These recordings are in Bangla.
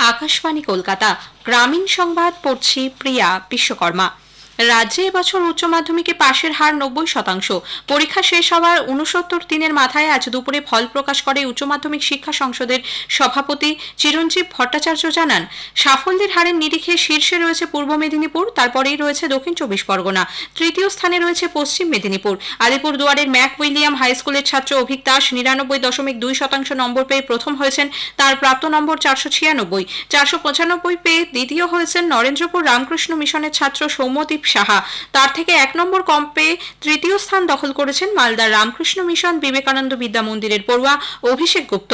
আকাশবাণী কলকাতা গ্রামীণ সংবাদ পড়ছি প্রিয়া বিশ্বকর্মা। রাজ্যে এবছর উচ্চ মাধ্যমিকে পাশের হার 90%। পরীক্ষা শেষ হওয়ার 69 দিনের মাথায় আজ দুপুরে ফল প্রকাশ করে উচ্চ মাধ্যমিক শিক্ষা সংসদের সভাপতি চিরঞ্জীব ভট্টাচার্য জানান, সাফল্যের হারের নিরিখে শীর্ষে রয়েছে পূর্ব মেদিনীপুর, তারপরেই রয়েছে দক্ষিণ 24 পরগনা, তৃতীয় স্থানে রয়েছে পশ্চিম মেদিনীপুর। আলিপুরদুয়ারের ম্যাক উইলিয়াম হাই স্কুলের ছাত্র অভিক দাস 99.2% নম্বর পেয়ে প্রথম হয়েছেন, তার প্রাপ্ত নম্বর 496। 495 পেয়ে দ্বিতীয় হয়েছেন নরেন্দ্রপুর রামকৃষ্ণ মিশনের ছাত্র সৌম্যদীপ সাহা, তার থেকে 1 নম্বর কম পেয়ে তৃতীয় স্থান দখল করেছেন মালদার রামকৃষ্ণ মিশন বিবেকানন্দ বিদ্যা মন্দিরের পড়ুয়া অভিষেক গুপ্ত।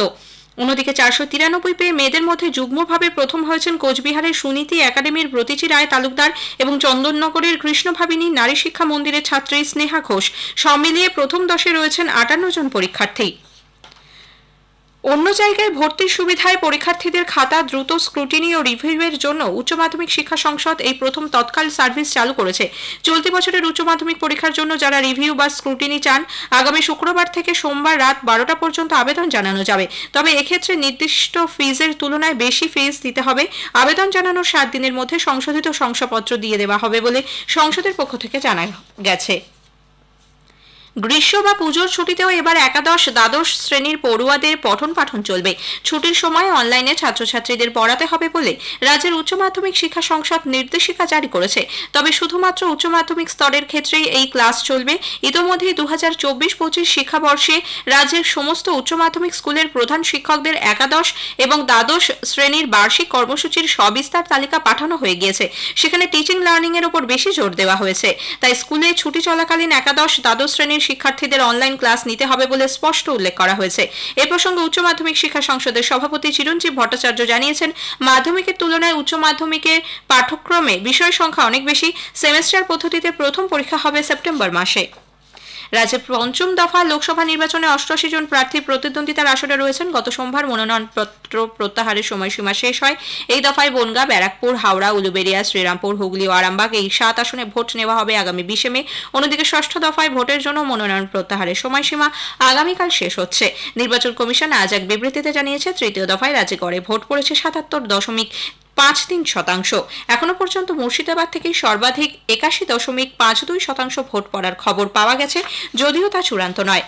অন্যদিকে 493 পেয়ে মেয়েদের মধ্যে যুগ্মভাবে প্রথম হয়েছেন কোচবিহারের সুনীতি একাডেমির ব্রতিচি রায় তালুকদার এবং চন্দননগরের কৃষ্ণভাবিনী নারী শিক্ষা মন্দিরের ছাত্রী স্নেহা ঘোষ। সব মিলিয়ে প্রথম 10-এ রয়েছেন 58 জন পরীক্ষার্থী। অন্য জায়গায় ভর্তির সুবিধায় পরীক্ষার্থীদের খাতা দ্রুত স্ক্রুটিনি ও রিভিউয়ের জন্য উচ্চ মাধ্যমিক শিক্ষা সংসদ এই প্রথম তৎকাল সার্ভিস চালু করেছে। চলতি বছরের উচ্চ মাধ্যমিক পরীক্ষার জন্য যারা রিভিউ বা স্ক্রুটিনি চান, আগামী শুক্রবার থেকে সোমবার রাত 12টা পর্যন্ত আবেদন জানানো যাবে। তবে এক্ষেত্রে নির্দিষ্ট ফিজের তুলনায় বেশি ফিজ দিতে হবে। আবেদন জানানোর 7 দিনের মধ্যে সংশোধিত শংসাপত্র দিয়ে দেওয়া হবে বলে সংসদের পক্ষ থেকে জানা গেছে। গ্রীষ্ম বা পুজোর ছুটিতেও এবার একাদশ দ্বাদশ শ্রেণীর পড়ুয়াদের পঠন পাঠন চলবে। ছুটির সময় অনলাইনে ছাত্রছাত্রীদের পড়াতে হবে বলে রাজ্যের উচ্চ মাধ্যমিক শিক্ষা সংসদ নির্দেশিকা জারি করেছে। তবে শুধুমাত্র উচ্চ মাধ্যমিক স্তরের ক্ষেত্রেই এই ক্লাস চলবে। ইতোমধ্যেই 2024-25 শিক্ষাবর্ষে রাজ্যের সমস্ত উচ্চ মাধ্যমিক স্কুলের প্রধান শিক্ষকদের একাদশ এবং দ্বাদশ শ্রেণীর বার্ষিক কর্মসূচির সবিস্তার তালিকা পাঠানো হয়ে গিয়েছে। সেখানে টিচিং লার্নিং এর উপর বেশি জোর দেওয়া হয়েছে। তাই স্কুলে ছুটি চলাকালীন একাদশ দ্বাদশ শ্রেণীর শিক্ষার্থীদের অনলাইন ক্লাস নিতে হবে বলে স্পষ্ট উল্লেখ করা হয়েছে। এ প্রসঙ্গে উচ্চ মাধ্যমিক শিক্ষা সংসদের সভাপতি চিরঞ্জীব ভট্টাচার্য জানিয়েছেন, মাধ্যমিকের তুলনায় উচ্চ মাধ্যমিকের পাঠ্যক্রমে বিষয় সংখ্যা অনেক বেশি। সেমেস্টার পদ্ধতিতে প্রথম পরীক্ষা হবে সেপ্টেম্বর মাসে। রাজ্যে পঞ্চম দফা লোকসভা নির্বাচনে 88 জন প্রার্থী প্রতিদ্বন্দ্বিতার আসরে রয়েছেন। গত সোমবার মনোনয়নপত্র প্রত্যাহারের সময়সীমা শেষ হয়। এই দফায় বনগাঁ, ব্যারাকপুর, হাওড়া, উলুবেড়িয়া, শ্রীরামপুর, হুগলি ও আরামবাগ এই 7 আসনে ভোট নেওয়া হবে আগামী 20 মে। অন্যদিকে ষষ্ঠ দফায় ভোটের জন্য মনোনয়ন প্রত্যাহারের সময়সীমা আগামীকাল শেষ হচ্ছে। নির্বাচন কমিশন আজ এক বিবৃতিতে জানিয়েছে, তৃতীয় দফায় রাজ্যে গড়ে ভোট পড়েছে 77.53%। এখনো পর্যন্ত মুর্শিদাবাদ থেকে সর্বাধিক 81.52% ভোট পড়ার খবর পাওয়া গেছে, যদিও তা চূড়ান্ত নয়।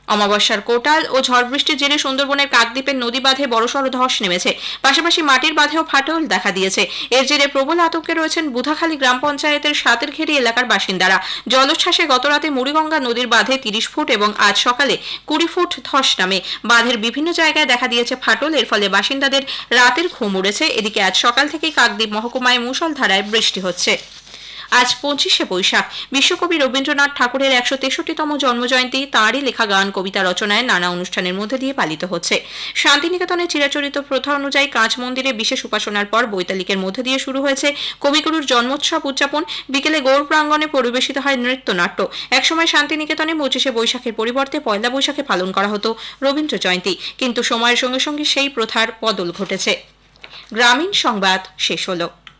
অমাবস্যার কোটাল ও ঝড় বৃষ্টির জেরে সুন্দরবনের কাকদ্বীপের নদী বাঁধে বড়সড় ধস নেমেছে। পাশাপাশি মাটির বাঁধেও ফাটল দেখা দিয়েছে। এর জেরে প্রবল আতঙ্কে রয়েছেন বুধাখালী গ্রাম পঞ্চায়েতের সাতেরঘেরি এলাকার বাসিন্দারা। জলোচ্ছ্বাসে গতরাতে মুড়িগঙ্গা নদীর বাঁধে 30 ফুট এবং আজ সকালে 20 ফুট ধস নামে। বাঁধের বিভিন্ন জায়গায় দেখা দিয়েছে ফাটল, এর ফলে বাসিন্দাদের রাতের ঘুম উড়েছে। এদিকে আজ সকাল থেকেই কাকদ্বীপ মহকুমায় মুষলধারায় বৃষ্টি হচ্ছে। আজ 25শে বৈশাখ, বিশ্বকবি রবীন্দ্রনাথ ঠাকুরের 163তম জন্মজয়ন্তী। তাঁরই লেখা গান, কবিতা রচনায় নানা অনুষ্ঠানের মধ্যে দিয়ে পালিত হচ্ছে। শান্তিনিকেতনে চিরাচরিত প্রথা অনুযায়ী কাঁচ মন্দিরে বিশেষ উপাসনার পর বৈতালিকের মধ্যে দিয়ে শুরু হয়েছে কবিগুরুর জন্মোৎসব উদযাপন। বিকেলে গৌর প্রাঙ্গণে পরিবেশিত হয় নৃত্যনাট্য। একসময় শান্তিনিকেতনে 25শে বৈশাখের পরিবর্তে পয়লা বৈশাখে পালন করা হতো রবীন্দ্র জয়ন্তী, কিন্তু সময়ের সঙ্গে সঙ্গে সেই প্রথার বদল ঘটেছে। গ্রামীণ সংবাদ শেষ হলো।